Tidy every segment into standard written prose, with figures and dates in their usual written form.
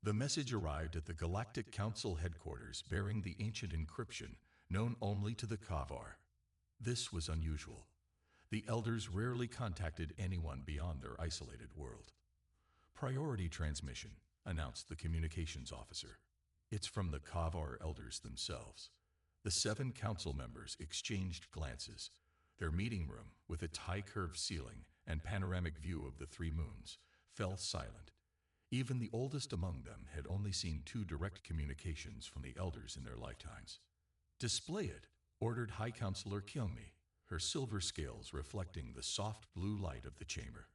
The message arrived at the Galactic Council headquarters bearing the ancient encryption known only to the Kavar. This was unusual. The elders rarely contacted anyone beyond their isolated world. Priority transmission, announced the communications officer. It's from the Kavar elders themselves. The 7 council members exchanged glances. Their meeting room, with its high-curved ceiling and panoramic view of the 3 moons, fell silent. Even the oldest among them had only seen 2 direct communications from the elders in their lifetimes. "Display it," ordered High Counselor Kyungmi, her silver scales reflecting the soft blue light of the chamber.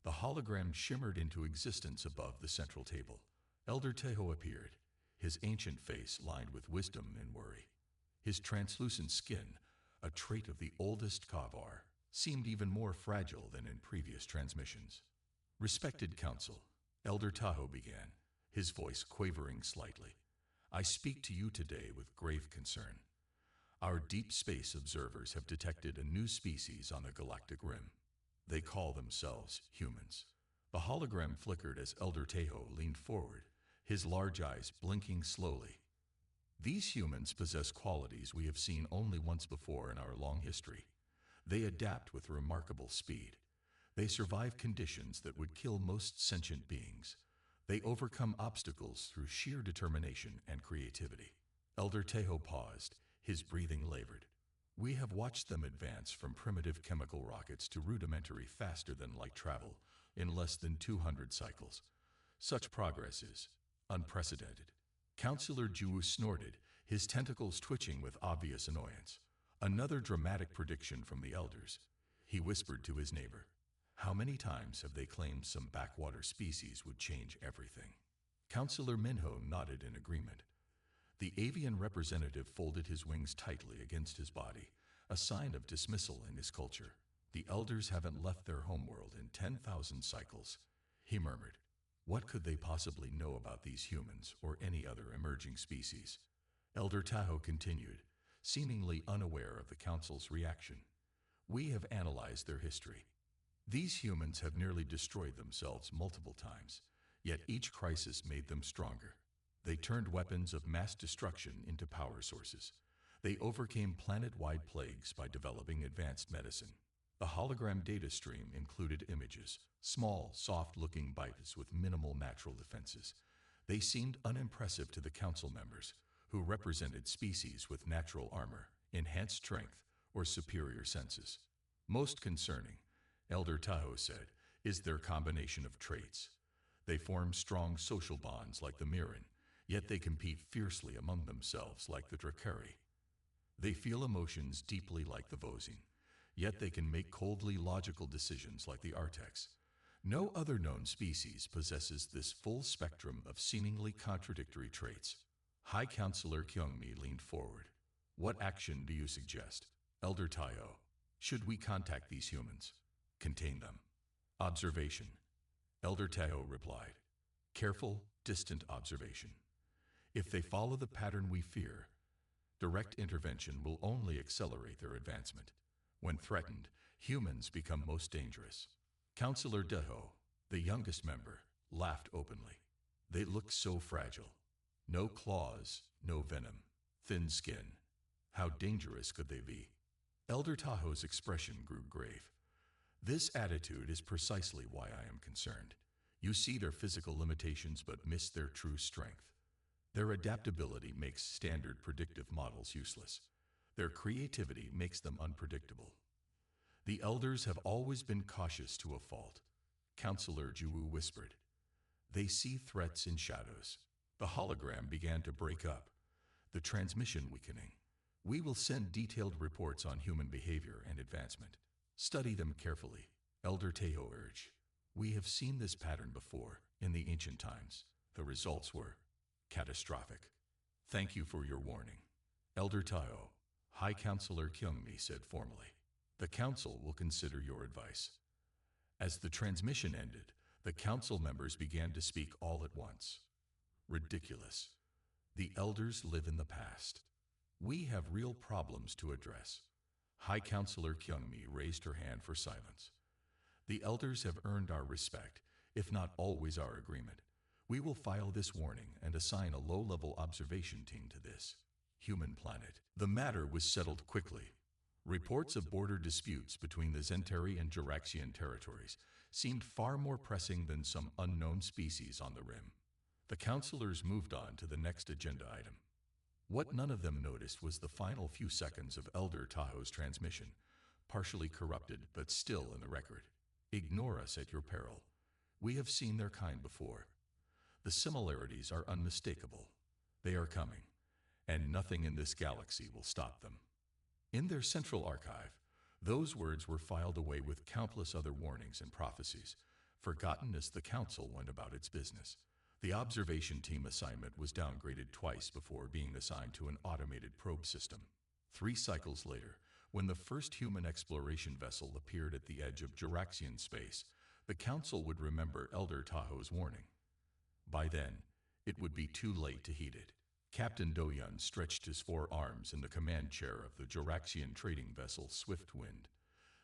The hologram shimmered into existence above the central table. Elder Teho appeared, his ancient face lined with wisdom and worry. His translucent skin, a trait of the oldest Kavar, seemed even more fragile than in previous transmissions. "Respected Council," Elder Tahoe began, his voice quavering slightly, "I speak to you today with grave concern. Our deep space observers have detected a new species on the galactic rim. They call themselves humans." The hologram flickered as Elder Tahoe leaned forward, his large eyes blinking slowly. "These humans possess qualities we have seen only once before in our long history. They adapt with remarkable speed. They survive conditions that would kill most sentient beings. They overcome obstacles through sheer determination and creativity." Elder Teho paused, his breathing labored. "We have watched them advance from primitive chemical rockets to rudimentary faster-than-light travel in less than 200 cycles. Such progress is unprecedented." Counselor Ju snorted, his tentacles twitching with obvious annoyance. Another dramatic prediction from the elders. He whispered to his neighbor, "How many times have they claimed some backwater species would change everything?" Counselor Minho nodded in agreement. The avian representative folded his wings tightly against his body, a sign of dismissal in his culture. "The elders haven't left their homeworld in 10,000 cycles," he murmured. What could they possibly know about these humans or any other emerging species? Elder Tahoe continued, seemingly unaware of the council's reaction. "We have analyzed their history. These humans have nearly destroyed themselves multiple times, yet each crisis made them stronger. They turned weapons of mass destruction into power sources. They overcame planet-wide plagues by developing advanced medicine." The hologram data stream included images, small, soft-looking bytes with minimal natural defenses. They seemed unimpressive to the council members, who represented species with natural armor, enhanced strength, or superior senses. "Most concerning," Elder Tahoe said, "is their combination of traits. They form strong social bonds like the Mirren, yet they compete fiercely among themselves like the Drakari. They feel emotions deeply like the Vozine, yet they can make coldly logical decisions like the Artex. No other known species possesses this full spectrum of seemingly contradictory traits." High Counselor Kyungmi leaned forward. "What action do you suggest, Elder Tayo? Should we contact these humans? Contain them?" "Observation," Elder Tayo replied. "Careful, distant observation. If they follow the pattern we fear, direct intervention will only accelerate their advancement. When threatened, humans become most dangerous." Counselor Deho, the youngest member, laughed openly. "They look so fragile. No claws, no venom, thin skin. How dangerous could they be?" Elder Tahoe's expression grew grave. "This attitude is precisely why I am concerned. You see their physical limitations but miss their true strength. Their adaptability makes standard predictive models useless. Their creativity makes them unpredictable. The elders have always been cautious to a fault," Counselor Juwu whispered. "They see threats in shadows." The hologram began to break up, the transmission weakening. "We will send detailed reports on human behavior and advancement. Study them carefully," Elder Teho urged. "We have seen this pattern before, in the ancient times. The results were catastrophic. Thank you for your warning, Elder Tayo," High Counselor Kyungmi said formally. "The council will consider your advice." As the transmission ended, the council members began to speak all at once. "Ridiculous. The elders live in the past. We have real problems to address." High Counselor Kyungmi raised her hand for silence. "The elders have earned our respect, if not always our agreement. We will file this warning and assign a low-level observation team to this human planet. The matter was settled quickly. Reports of border disputes between the Zentari and Juraxian territories seemed far more pressing than some unknown species on the rim. The counselors moved on to the next agenda item. What none of them noticed was the final few seconds of Elder Tahoe's transmission, partially corrupted but still in the record. Ignore us at your peril. We have seen their kind before. The similarities are unmistakable. They are coming, and nothing in this galaxy will stop them. In their central archive, those words were filed away with countless other warnings and prophecies, forgotten as the Council went about its business. The observation team assignment was downgraded twice before being assigned to an automated probe system. 3 cycles later, when the first human exploration vessel appeared at the edge of Juraxian space, the Council would remember Elder Tahoe's warning. By then, it would be too late to heed it. Captain Doyun stretched his 4 arms in the command chair of the Juraxian trading vessel Swiftwind.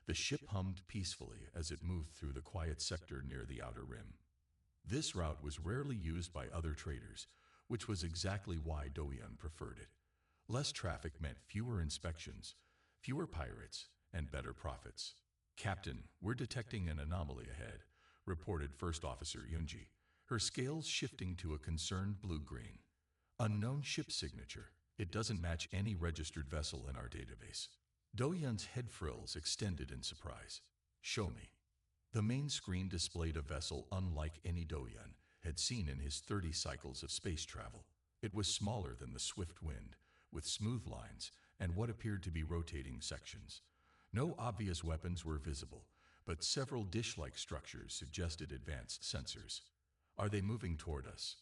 The ship hummed peacefully as it moved through the quiet sector near the outer rim. This route was rarely used by other traders, which was exactly why Doyun preferred it. Less traffic meant fewer inspections, fewer pirates, and better profits. Captain, we're detecting an anomaly ahead, reported First Officer Yunji, her scales shifting to a concerned blue-green. Unknown ship signature. It doesn't match any registered vessel in our database. Doyun's head frills extended in surprise. Show me. The main screen displayed a vessel unlike any Doyun had seen in his 30 cycles of space travel. It was smaller than the Swiftwind, with smooth lines and what appeared to be rotating sections. No obvious weapons were visible, but several dish-like structures suggested advanced sensors. Are they moving toward us?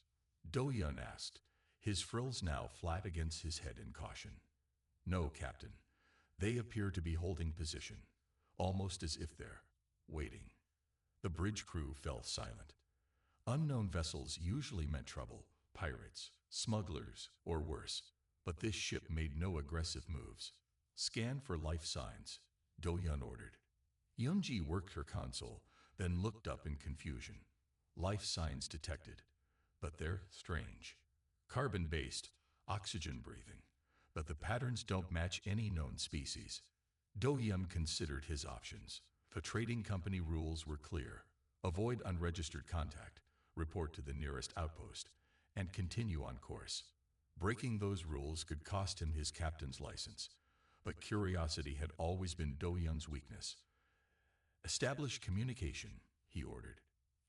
Doyun asked, his frills now flat against his head in caution. No, Captain. They appear to be holding position, almost as if they're waiting. The bridge crew fell silent. Unknown vessels usually meant trouble, pirates, smugglers, or worse, but this ship made no aggressive moves. Scan for life signs, Doyun ordered. Yunji worked her console, then looked up in confusion. Life signs detected, but they're strange. Carbon-based, oxygen-breathing, but the patterns don't match any known species. Doyun considered his options. The trading company rules were clear. Avoid unregistered contact, report to the nearest outpost, and continue on course. Breaking those rules could cost him his captain's license, but curiosity had always been Doyun's weakness. Establish communication, he ordered.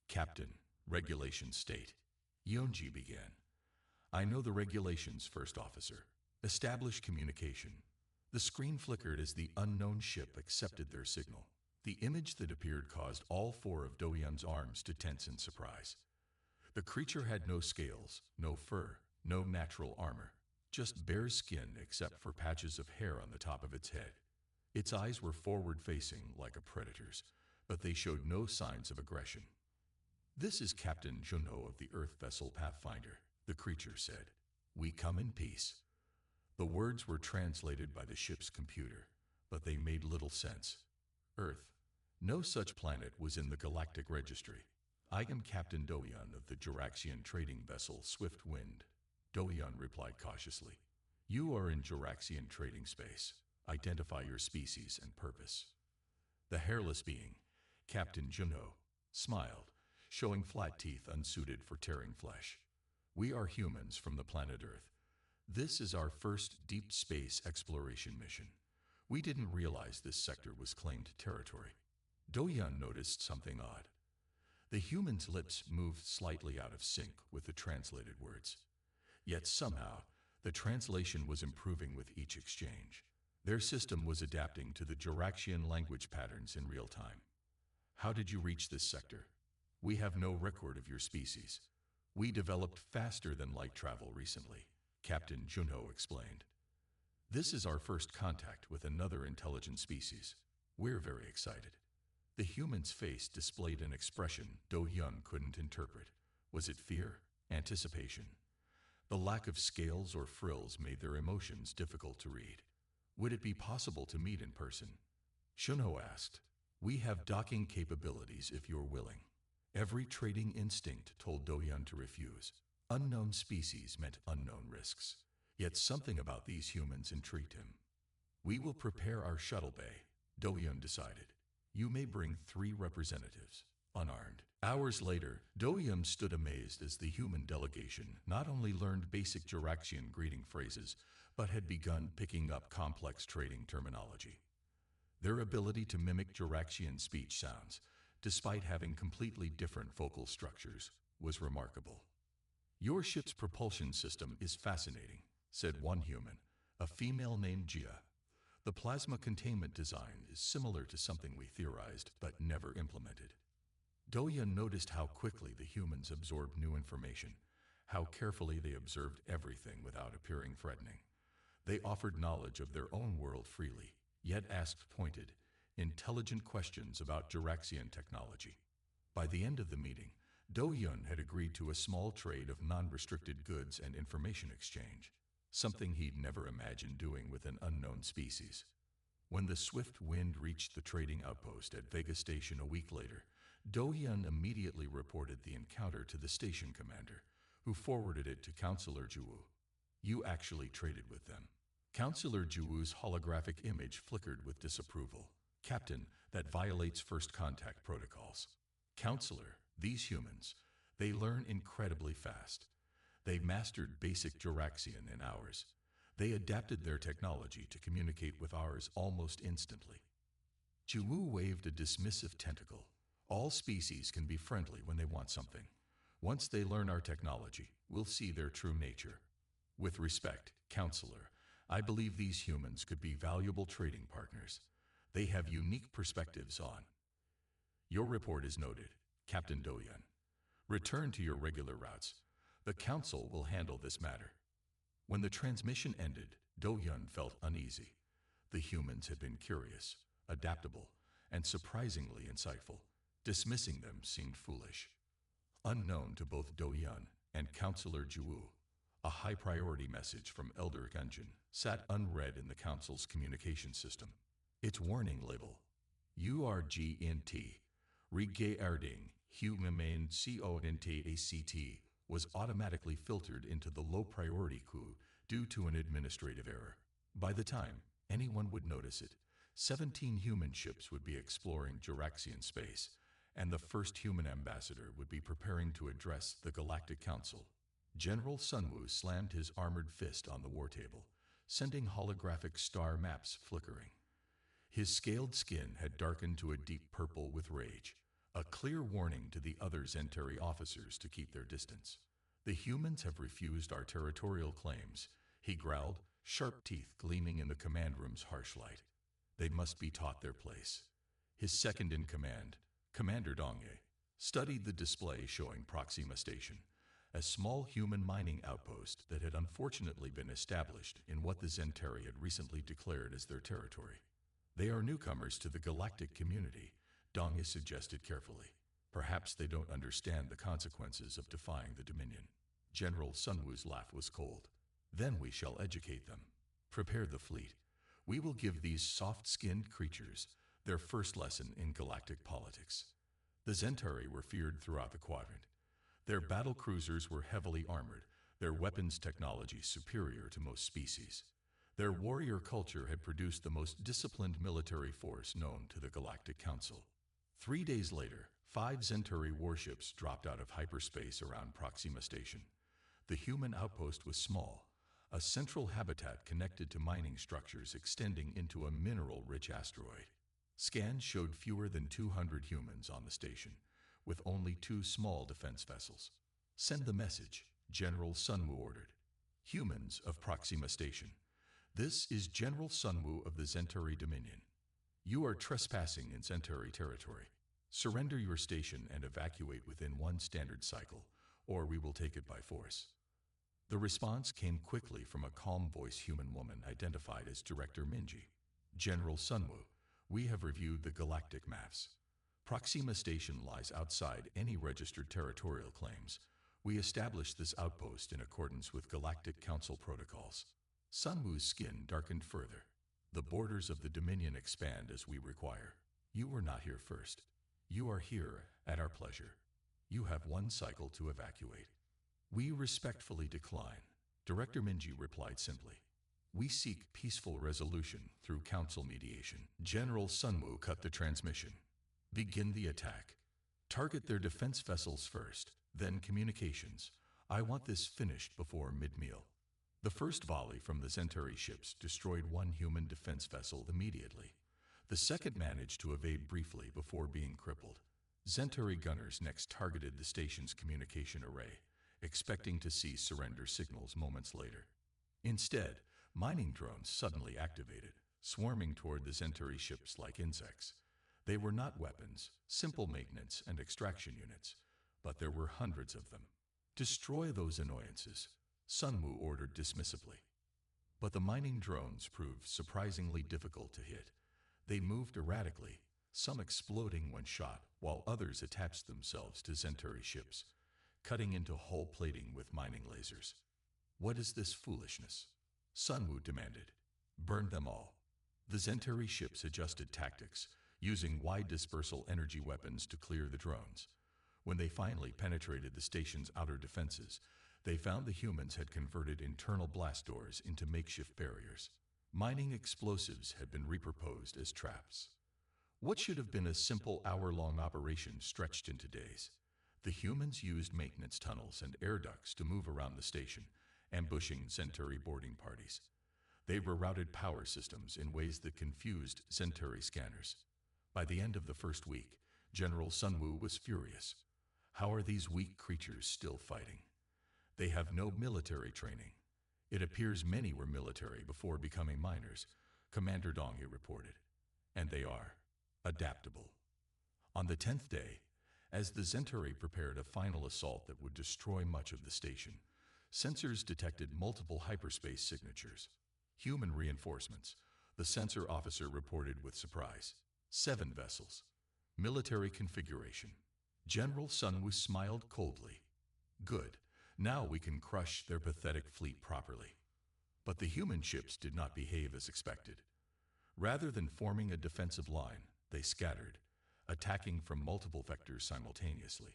Captain, regulations state. Yunji began. I know the regulations, First Officer. Establish communication. The screen flickered as the unknown ship accepted their signal. The image that appeared caused all 4 of Doyun's arms to tense in surprise. The creature had no scales, no fur, no natural armor, just bare skin except for patches of hair on the top of its head. Its eyes were forward-facing like a predator's, but they showed no signs of aggression. This is Captain Junho of the Earth vessel Pathfinder, the creature said. We come in peace. The words were translated by the ship's computer, but they made little sense. Earth. No such planet was in the galactic registry. I am Captain Doyun of the Juraxian trading vessel Swiftwind. Doyun replied cautiously. You are in Juraxian trading space. Identify your species and purpose. The hairless being, Captain Junho, smiled, showing flat teeth unsuited for tearing flesh. We are humans from the planet Earth. This is our first deep space exploration mission. We didn't realize this sector was claimed territory. Doyun noticed something odd. The human's lips moved slightly out of sync with the translated words. Yet somehow, the translation was improving with each exchange. Their system was adapting to the Juraxian language patterns in real time. How did you reach this sector? We have no record of your species. We developed faster than light travel recently, Captain Junho explained. This is our first contact with another intelligent species. We're very excited. The human's face displayed an expression Doyun couldn't interpret. Was it fear? Anticipation? The lack of scales or frills made their emotions difficult to read. Would it be possible to meet in person? Junho asked. We have docking capabilities if you're willing. Every trading instinct told Doyun to refuse. Unknown species meant unknown risks. Yet something about these humans intrigued him. We will prepare our shuttle bay, Doyun decided. You may bring 3 representatives, unarmed. Hours later, Doyun stood amazed as the human delegation not only learned basic Jiraxian greeting phrases, but had begun picking up complex trading terminology. Their ability to mimic Jiraxian speech sounds, despite having completely different vocal structures, was remarkable. Your ship's propulsion system is fascinating, said one human, a female named Jia. The plasma containment design is similar to something we theorized but never implemented. Doyun noticed how quickly the humans absorbed new information, how carefully they observed everything without appearing threatening. They offered knowledge of their own world freely, yet asked pointed, intelligent questions about Jiraxian technology. By the end of the meeting, Doyun had agreed to a small trade of non-restricted goods and information exchange, something he'd never imagined doing with an unknown species. When the swift wind reached the trading outpost at Vega Station a week later, Doyun immediately reported the encounter to the station commander, who forwarded it to Counselor Juwu. You actually traded with them. Counselor Juwu's holographic image flickered with disapproval. Captain, that violates first contact protocols. Counselor, these humans, they learn incredibly fast. They mastered basic Jiraxian in hours. They adapted their technology to communicate with ours almost instantly. Juwu waved a dismissive tentacle. All species can be friendly when they want something. Once they learn our technology, we'll see their true nature. With respect, Counselor, I believe these humans could be valuable trading partners. They have unique perspectives on. Your report is noted, Captain Doyun. Return to your regular routes. The Council will handle this matter. When the transmission ended, Doyun felt uneasy. The humans had been curious, adaptable, and surprisingly insightful. Dismissing them seemed foolish. Unknown to both Doyun and Counselor Juwu, a high-priority message from Elder Gunjin sat unread in the Council's communication system. Its warning label, URGNT, Regarding Human CONTACT, was automatically filtered into the low-priority queue due to an administrative error. By the time anyone would notice it, 17 human ships would be exploring Jiraxian space, and the first human ambassador would be preparing to address the Galactic Council. General Sunwoo slammed his armored fist on the war table, sending holographic star maps flickering. His scaled skin had darkened to a deep purple with rage, a clear warning to the other Zentari officers to keep their distance. The humans have refused our territorial claims, he growled, sharp teeth gleaming in the command room's harsh light. They must be taught their place. His second-in-command, Commander Dongye, studied the display showing Proxima Station, a small human mining outpost that had unfortunately been established in what the Zentari had recently declared as their territory. They are newcomers to the galactic community, Dongye suggested carefully. Perhaps they don't understand the consequences of defying the Dominion. General Sunwoo's laugh was cold. Then we shall educate them. Prepare the fleet. We will give these soft-skinned creatures their first lesson in galactic politics. The Zentari were feared throughout the quadrant. Their battle cruisers were heavily armored, their weapons technology superior to most species. Their warrior culture had produced the most disciplined military force known to the Galactic Council. 3 days later, 5 Zentari warships dropped out of hyperspace around Proxima Station. The human outpost was small, a central habitat connected to mining structures extending into a mineral-rich asteroid. Scans showed fewer than 200 humans on the station, with only 2 small defense vessels. Send the message, General Sunwoo ordered. Humans of Proxima Station. This is General Sunwoo of the Zentari Dominion. You are trespassing in Zentari territory. Surrender your station and evacuate within 1 standard cycle, or we will take it by force. The response came quickly from a calm-voiced human woman identified as Director Minji. General Sunwoo, we have reviewed the galactic maps. Proxima Station lies outside any registered territorial claims. We established this outpost in accordance with Galactic Council protocols. Sunwoo's skin darkened further. The borders of the Dominion expand as we require. You were not here first. You are here at our pleasure. You have one cycle to evacuate. We respectfully decline. Director Minji replied simply. We seek peaceful resolution through council mediation. General Sunwoo cut the transmission. Begin the attack. Target their defense vessels first, then communications. I want this finished before mid-meal. The first volley from the Centauri ships destroyed one human defense vessel immediately. The second managed to evade briefly before being crippled. Centauri gunners next targeted the station's communication array, expecting to see surrender signals moments later. Instead, mining drones suddenly activated, swarming toward the Centauri ships like insects. They were not weapons, simple maintenance and extraction units, but there were hundreds of them. Destroy those annoyances, Sunwoo ordered dismissively. But the mining drones proved surprisingly difficult to hit. They moved erratically, some exploding when shot, while others attached themselves to Centauri ships, cutting into hull plating with mining lasers. What is this foolishness? Sunwoo demanded. Burn them all. The Centauri ships adjusted tactics, using wide dispersal energy weapons to clear the drones. When they finally penetrated the station's outer defenses, they found the humans had converted internal blast doors into makeshift barriers. Mining explosives had been repurposed as traps. What should have been a simple hour-long operation stretched into days. The humans used maintenance tunnels and air ducts to move around the station, ambushing Centauri boarding parties. They rerouted power systems in ways that confused Centauri scanners. By the end of the first week, General Sunwoo was furious. How are these weak creatures still fighting? They have no military training. It appears many were military before becoming miners, Commander Dongyu reported. And they are adaptable. On the 10th day, as the Centauri prepared a final assault that would destroy much of the station, sensors detected multiple hyperspace signatures. Human reinforcements, the sensor officer reported with surprise. 7 vessels. Military configuration. General Sunwoo smiled coldly. Good. Now we can crush their pathetic fleet properly. But the human ships did not behave as expected. Rather than forming a defensive line, they scattered, attacking from multiple vectors simultaneously.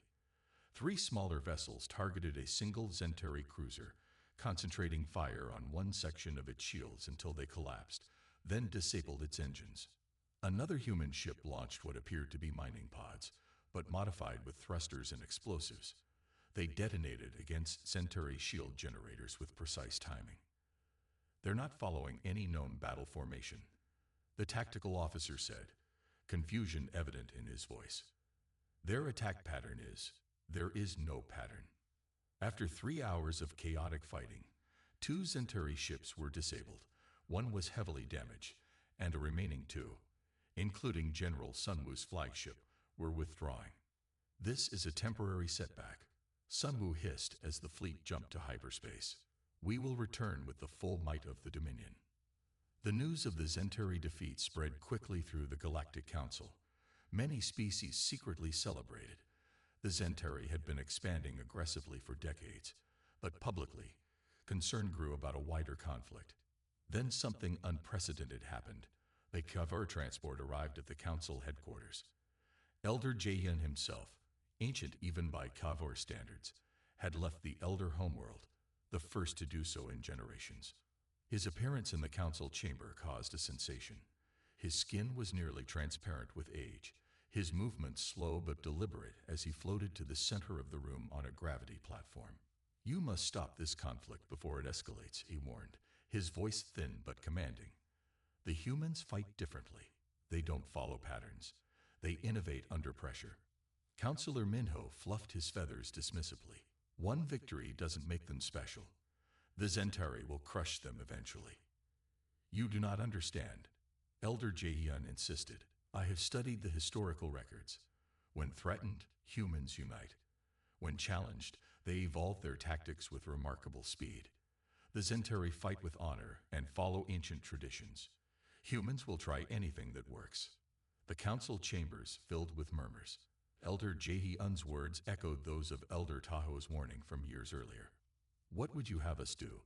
3 smaller vessels targeted a single Centauri cruiser, concentrating fire on one section of its shields until they collapsed, then disabled its engines. Another human ship launched what appeared to be mining pods, but modified with thrusters and explosives. They detonated against Centauri shield generators with precise timing. They're not following any known battle formation, the tactical officer said, confusion evident in his voice. Their attack pattern is, there is no pattern. After 3 hours of chaotic fighting, 2 Centauri ships were disabled, one was heavily damaged, and the remaining 2, including General Sunwoo's flagship, were withdrawing. This is a temporary setback, Sunwoo hissed as the fleet jumped to hyperspace. We will return with the full might of the Dominion. The news of the Centauri defeat spread quickly through the Galactic Council. Many species secretly celebrated. The Centauri had been expanding aggressively for decades, but publicly, concern grew about a wider conflict. Then something unprecedented happened. A Hfy transport arrived at the Council headquarters. Elder Jaehyun himself, ancient even by Hfy standards, had left the Elder homeworld, the first to do so in generations. His appearance in the council chamber caused a sensation. His skin was nearly transparent with age, his movements slow but deliberate as he floated to the center of the room on a gravity platform. You must stop this conflict before it escalates, he warned, his voice thin but commanding. The humans fight differently. They don't follow patterns. They innovate under pressure. Counselor Minho fluffed his feathers dismissively. One victory doesn't make them special. The Centauri will crush them eventually. You do not understand, Elder Jaehyun insisted. I have studied the historical records. When threatened, humans unite. When challenged, they evolve their tactics with remarkable speed. The Centauri fight with honor and follow ancient traditions. Humans will try anything that works. The council chambers filled with murmurs. Elder Jaehyun's words echoed those of Elder Taho's warning from years earlier. What would you have us do?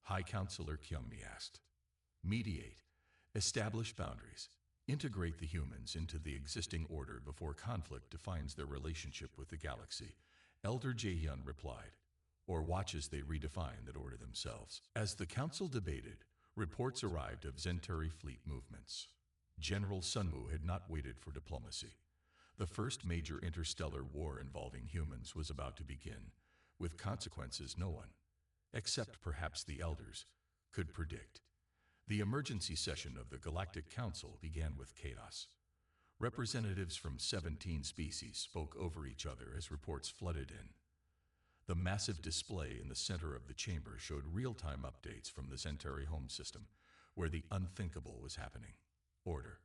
High Counselor Kyungmi asked. Mediate. Establish boundaries. Integrate the humans into the existing order before conflict defines their relationship with the galaxy, Elder Jaehyun replied, or watch as they redefine that order themselves. As the council debated, reports arrived of Zentari fleet movements. General Sunwoo had not waited for diplomacy. The first major interstellar war involving humans was about to begin, with consequences no one, except perhaps the elders, could predict. The emergency session of the Galactic Council began with chaos. Representatives from 17 species spoke over each other as reports flooded in. The massive display in the center of the chamber showed real-time updates from the Zentari home system, where the unthinkable was happening. Order.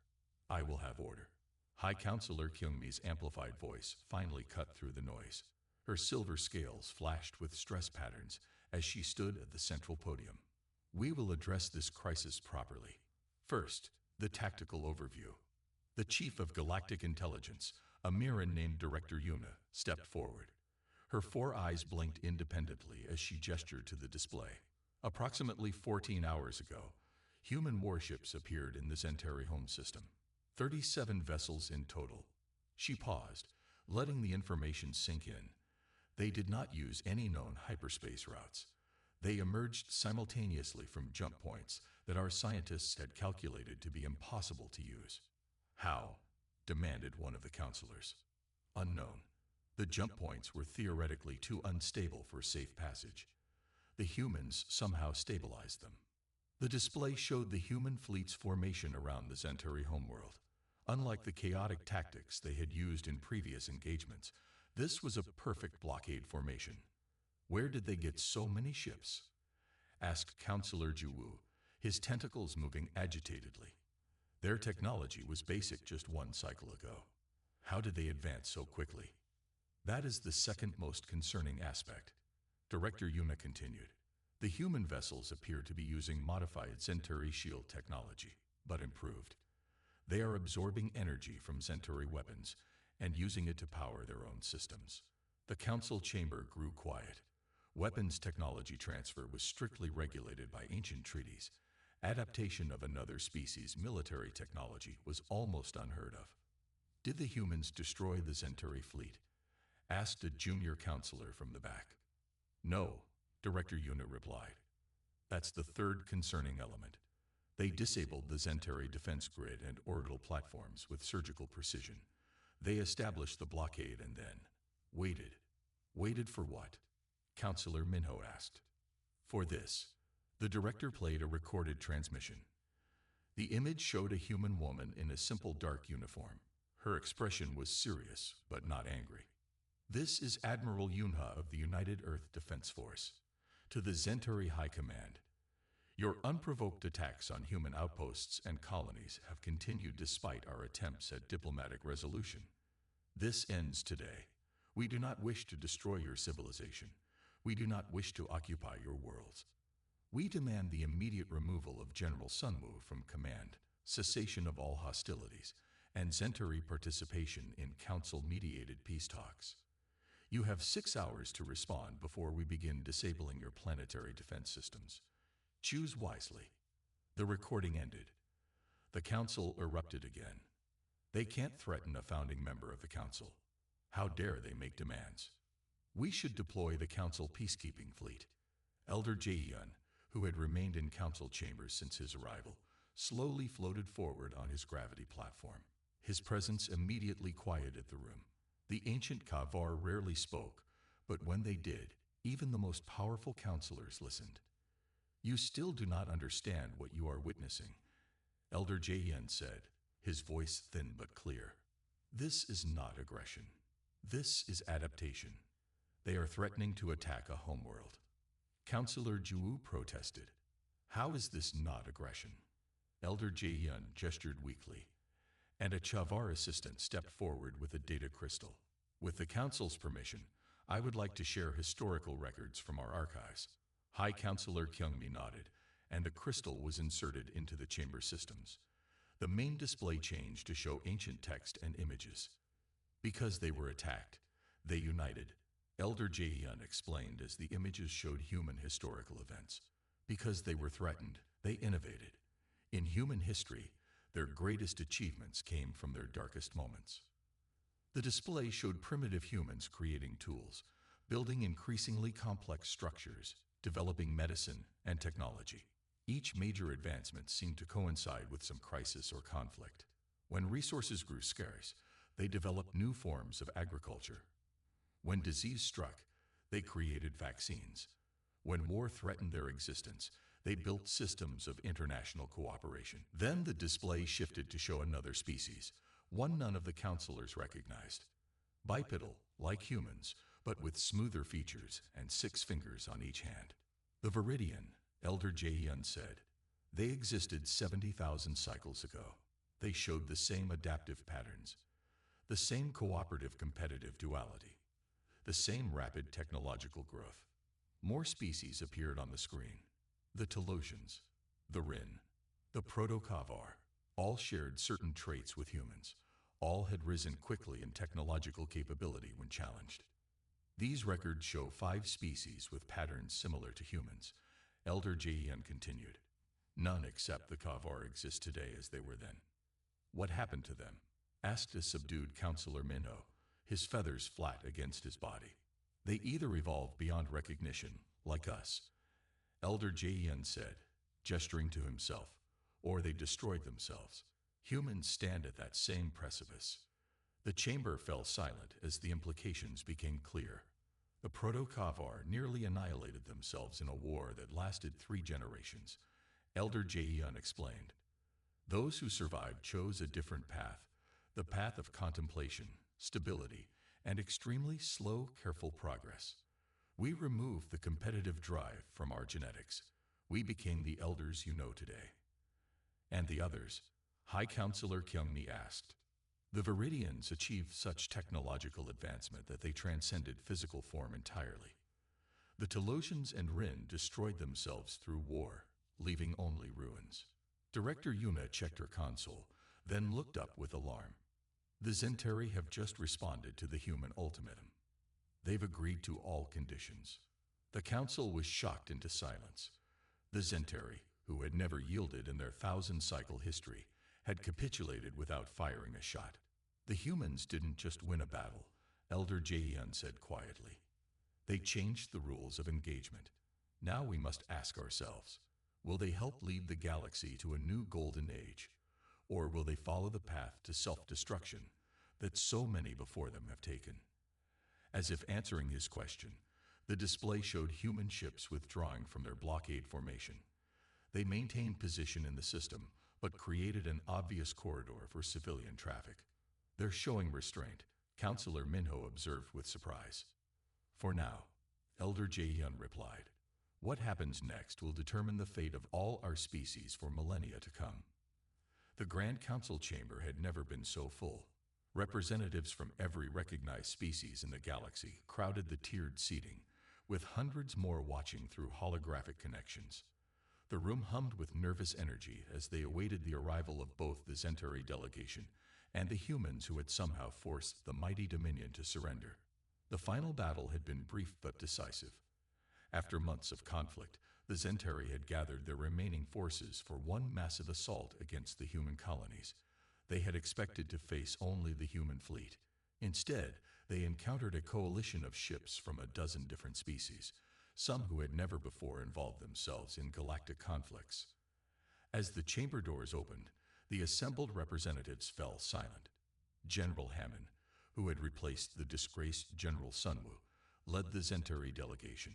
I will have order. High Counselor Kyungmi's amplified voice finally cut through the noise. Her silver scales flashed with stress patterns as she stood at the central podium. We will address this crisis properly. First, the tactical overview. The Chief of Galactic Intelligence, a Mirren named Director Yuna, stepped forward. Her 4 eyes blinked independently as she gestured to the display. Approximately 14 hours ago, human warships appeared in the Zentari home system. 37 vessels in total. She paused, letting the information sink in. They did not use any known hyperspace routes. They emerged simultaneously from jump points that our scientists had calculated to be impossible to use. How? Demanded one of the counselors. Unknown. The jump points were theoretically too unstable for safe passage. The humans somehow stabilized them. The display showed the human fleet's formation around the Zentari homeworld. Unlike the chaotic tactics they had used in previous engagements, this was a perfect blockade formation. Where did they get so many ships? Asked Counselor Juwoo, his tentacles moving agitatedly. Their technology was basic just 1 cycle ago. How did they advance so quickly? That is the second most concerning aspect. Director Yuna continued. The human vessels appear to be using modified Zentari shield technology, but improved. They are absorbing energy from Zentari weapons and using it to power their own systems. The council chamber grew quiet. Weapons technology transfer was strictly regulated by ancient treaties. Adaptation of another species' military technology was almost unheard of. Did the humans destroy the Zentari fleet? Asked a junior counselor from the back. No, Director Yuna replied. That's the third concerning element. They disabled the Zentari defense grid and orbital platforms with surgical precision. They established the blockade and then waited. Waited for what? Counselor Minho asked. For this. The director played a recorded transmission. The image showed a human woman in a simple dark uniform. Her expression was serious, but not angry. This is Admiral Yunha of the United Earth Defense Force. To the Zentari High Command. Your unprovoked attacks on human outposts and colonies have continued despite our attempts at diplomatic resolution. This ends today. We do not wish to destroy your civilization. We do not wish to occupy your worlds. We demand the immediate removal of General Sunwoo from command, cessation of all hostilities, and Zentari participation in council-mediated peace talks. You have 6 hours to respond before we begin disabling your planetary defense systems. Choose wisely. The recording ended. The council erupted again. They can't threaten a founding member of the council. How dare they make demands? We should deploy the council peacekeeping fleet. Elder Jaehyun, who had remained in council chambers since his arrival, slowly floated forward on his gravity platform. His presence immediately quieted the room. The ancient Kavar rarely spoke, but when they did, even the most powerful counselors listened. You still do not understand what you are witnessing, Elder Jaehyun said, his voice thin but clear. This is not aggression. This is adaptation. They are threatening to attack a homeworld. Counselor Juwoo protested. How is this not aggression? Elder Jaehyun gestured weakly, and a Chavar assistant stepped forward with a data crystal. With the council's permission, I would like to share historical records from our archives. High Counselor Kyungmi nodded, and the crystal was inserted into the chamber systems. The main display changed to show ancient text and images. Because they were attacked, they united. Elder Jaehyun explained as the images showed human historical events. Because they were threatened, they innovated. In human history, their greatest achievements came from their darkest moments. The display showed primitive humans creating tools, building increasingly complex structures, developing medicine and technology. Each major advancement seemed to coincide with some crisis or conflict. When resources grew scarce, they developed new forms of agriculture. When disease struck, they created vaccines. When war threatened their existence, they built systems of international cooperation. Then the display shifted to show another species, one none of the counselors recognized. Bipedal, like humans, but with smoother features and 6 fingers on each hand. The Viridian, Elder Jaehyun said. They existed 70,000 cycles ago. They showed the same adaptive patterns, the same cooperative competitive duality, the same rapid technological growth. More species appeared on the screen. The Telosians, the Rin, the Proto-Kavar, all shared certain traits with humans. All had risen quickly in technological capability when challenged. These records show 5 species with patterns similar to humans. Elder Jaehyun continued. None except the Kavar exist today as they were then. What happened to them? Asked a subdued Counselor Minho, his feathers flat against his body. They either evolved beyond recognition, like us, Elder Jaehyun said, gesturing to himself, or they destroyed themselves. Humans stand at that same precipice. The chamber fell silent as the implications became clear. The Proto-Kavar nearly annihilated themselves in a war that lasted 3 generations. Elder Jaehyun explained. Those who survived chose a different path, the path of contemplation, stability, and extremely slow, careful progress. We removed the competitive drive from our genetics. We became the elders you know today. And the others? High Counselor Kyungmi asked. The Viridians achieved such technological advancement that they transcended physical form entirely. The Telosians and Rin destroyed themselves through war, leaving only ruins. Director Yuna checked her console, then looked up with alarm. The Zentari have just responded to the human ultimatum. They've agreed to all conditions. The council was shocked into silence. The Zentari, who had never yielded in their 1,000-cycle history, had capitulated without firing a shot. The humans didn't just win a battle, Elder Jaehyun said quietly. They changed the rules of engagement. Now we must ask ourselves, will they help lead the galaxy to a new golden age? Or will they follow the path to self-destruction that so many before them have taken? As if answering his question, the display showed human ships withdrawing from their blockade formation. They maintained position in the system, but created an obvious corridor for civilian traffic. They're showing restraint, Counselor Minho observed with surprise. For now, Elder Jaehyun replied. What happens next will determine the fate of all our species for millennia to come. The Grand Council chamber had never been so full. Representatives from every recognized species in the galaxy crowded the tiered seating, with hundreds more watching through holographic connections. The room hummed with nervous energy as they awaited the arrival of both the Zentari delegation and the humans who had somehow forced the mighty Dominion to surrender. The final battle had been brief but decisive. After months of conflict, the Zentari had gathered their remaining forces for one massive assault against the human colonies. They had expected to face only the human fleet. Instead, they encountered a coalition of ships from a dozen different species, some who had never before involved themselves in galactic conflicts. As the chamber doors opened, the assembled representatives fell silent. General Hammond, who had replaced the disgraced General Sunwoo, led the Zentari delegation.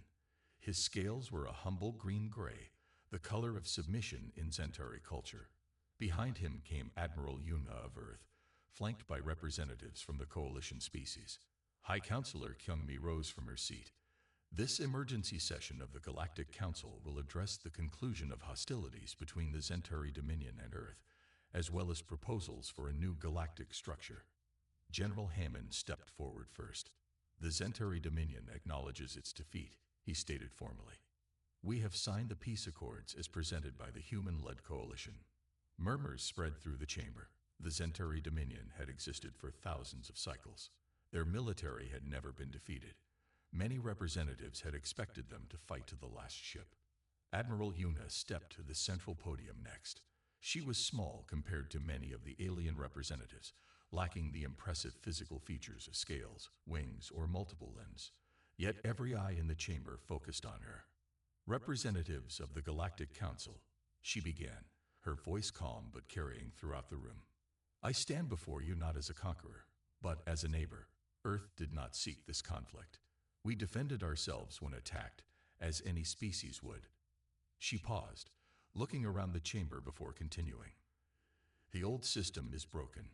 His scales were a humble green-gray, the color of submission in Zentari culture. Behind him came Admiral Yuna of Earth, flanked by representatives from the coalition species. High Counselor Kyungmi rose from her seat. This emergency session of the Galactic Council will address the conclusion of hostilities between the Zentari Dominion and Earth, as well as proposals for a new galactic structure. General Hammond stepped forward first. The Zentari Dominion acknowledges its defeat, he stated formally. We have signed the peace accords as presented by the human-led coalition. Murmurs spread through the chamber. The Zentari Dominion had existed for thousands of cycles. Their military had never been defeated. Many representatives had expected them to fight to the last ship. Admiral Yuna stepped to the central podium next. She was small compared to many of the alien representatives, lacking the impressive physical features of scales, wings, or multiple limbs. Yet every eye in the chamber focused on her. Representatives of the Galactic Council, she began, her voice calm but carrying throughout the room. I stand before you not as a conqueror, but as a neighbor. Earth did not seek this conflict. We defended ourselves when attacked, as any species would. She paused, looking around the chamber before continuing. The old system is broken.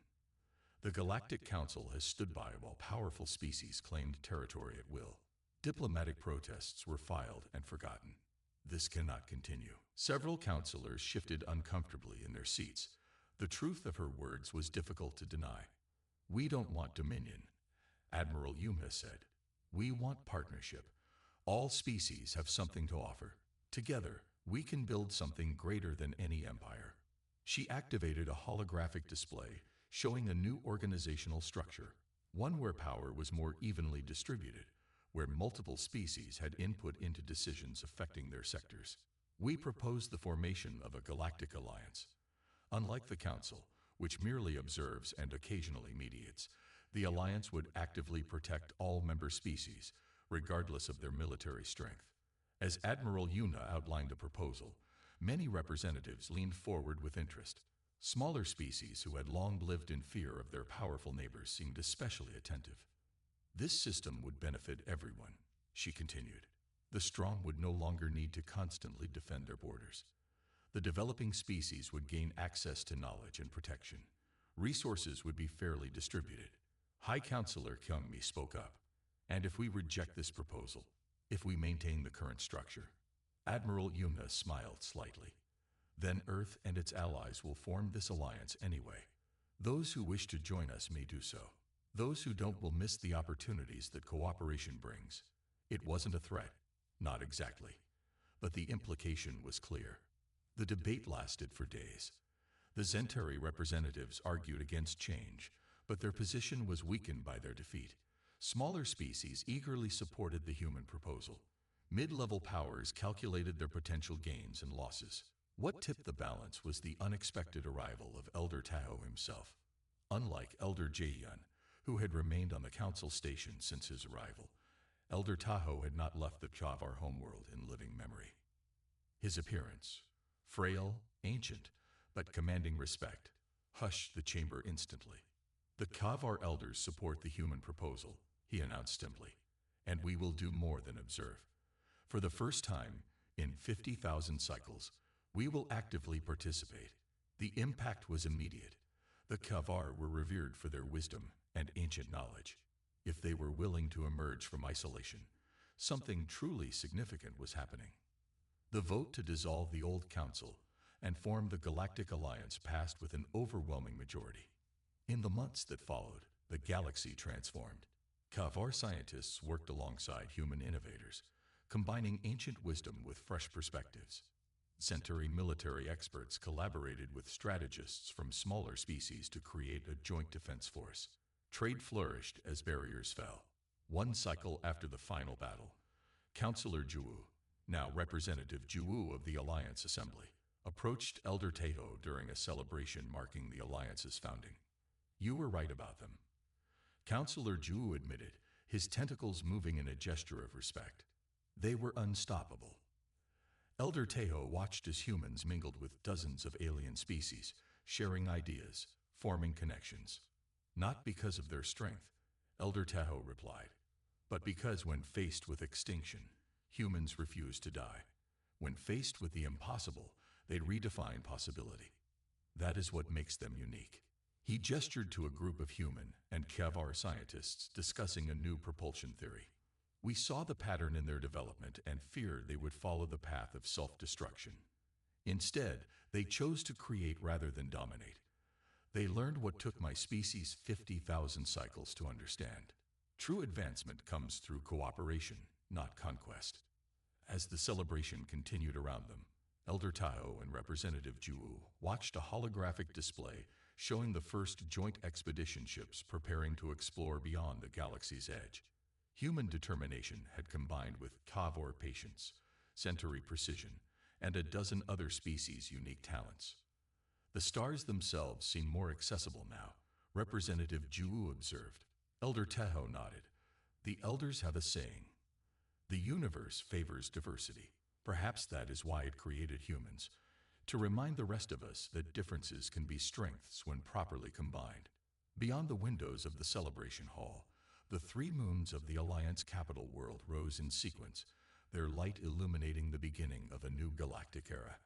The Galactic Council has stood by while powerful species claimed territory at will. Diplomatic protests were filed and forgotten. This cannot continue. Several counselors shifted uncomfortably in their seats. The truth of her words was difficult to deny. We don't want dominion, Admiral Yuma said. We want partnership. All species have something to offer. Together, we can build something greater than any empire. She activated a holographic display showing a new organizational structure, one where power was more evenly distributed, where multiple species had input into decisions affecting their sectors. We proposed the formation of a galactic alliance. Unlike the Council, which merely observes and occasionally mediates, the alliance would actively protect all member species, regardless of their military strength. As Admiral Yuna outlined the proposal, many representatives leaned forward with interest. Smaller species who had long lived in fear of their powerful neighbors seemed especially attentive. This system would benefit everyone, she continued. The strong would no longer need to constantly defend their borders. The developing species would gain access to knowledge and protection. Resources would be fairly distributed. High Counselor Kyungmi spoke up. And if we reject this proposal, if we maintain the current structure? Admiral Yuna smiled slightly. Then Earth and its allies will form this alliance anyway. Those who wish to join us may do so. Those who don't will miss the opportunities that cooperation brings. It wasn't a threat, not exactly. But the implication was clear. The debate lasted for days. The Zentari representatives argued against change, but their position was weakened by their defeat. Smaller species eagerly supported the human proposal. Mid-level powers calculated their potential gains and losses. What tipped the balance was the unexpected arrival of Elder Tahoe himself. Unlike Elder Jaeyun, who had remained on the council station since his arrival, Elder Tahoe had not left the Kavar homeworld in living memory. His appearance, frail, ancient, but commanding respect, hushed the chamber instantly. The Kavar elders support the human proposal, he announced simply, and we will do more than observe. For the first time, in 50,000 cycles, we will actively participate. The impact was immediate. The Kavar were revered for their wisdom and ancient knowledge. If they were willing to emerge from isolation, something truly significant was happening. The vote to dissolve the old council and form the Galactic Alliance passed with an overwhelming majority. In the months that followed, the galaxy transformed. Kavar scientists worked alongside human innovators, combining ancient wisdom with fresh perspectives. Centauri military experts collaborated with strategists from smaller species to create a joint defense force. Trade flourished as barriers fell. One cycle after the final battle, Councillor Juwu, now Representative Juwu of the Alliance Assembly, approached Elder Tahoe during a celebration marking the Alliance's founding. You were right about them, Councillor Juwu admitted, his tentacles moving in a gesture of respect. They were unstoppable. Elder Tahoe watched as humans mingled with dozens of alien species, sharing ideas, forming connections. Not because of their strength, Elder Tahoe replied, but because when faced with extinction, humans refuse to die. When faced with the impossible, they redefine possibility. That is what makes them unique. He gestured to a group of human and Kavar scientists discussing a new propulsion theory. We saw the pattern in their development and feared they would follow the path of self-destruction. Instead, they chose to create rather than dominate. They learned what took my species 50,000 cycles to understand. True advancement comes through cooperation, not conquest. As the celebration continued around them, Elder Tahoe and Representative Juwu watched a holographic display showing the first joint expedition ships preparing to explore beyond the galaxy's edge. Human determination had combined with Kavar patience, Centauri precision, and a dozen other species' unique talents. The stars themselves seemed more accessible now, Representative Juwu observed. Elder Tahoe nodded. The elders have a saying, The universe favors diversity. Perhaps that is why it created humans, to remind the rest of us that differences can be strengths when properly combined. Beyond the windows of the celebration hall, the three moons of the Alliance capital world rose in sequence, their light illuminating the beginning of a new galactic era.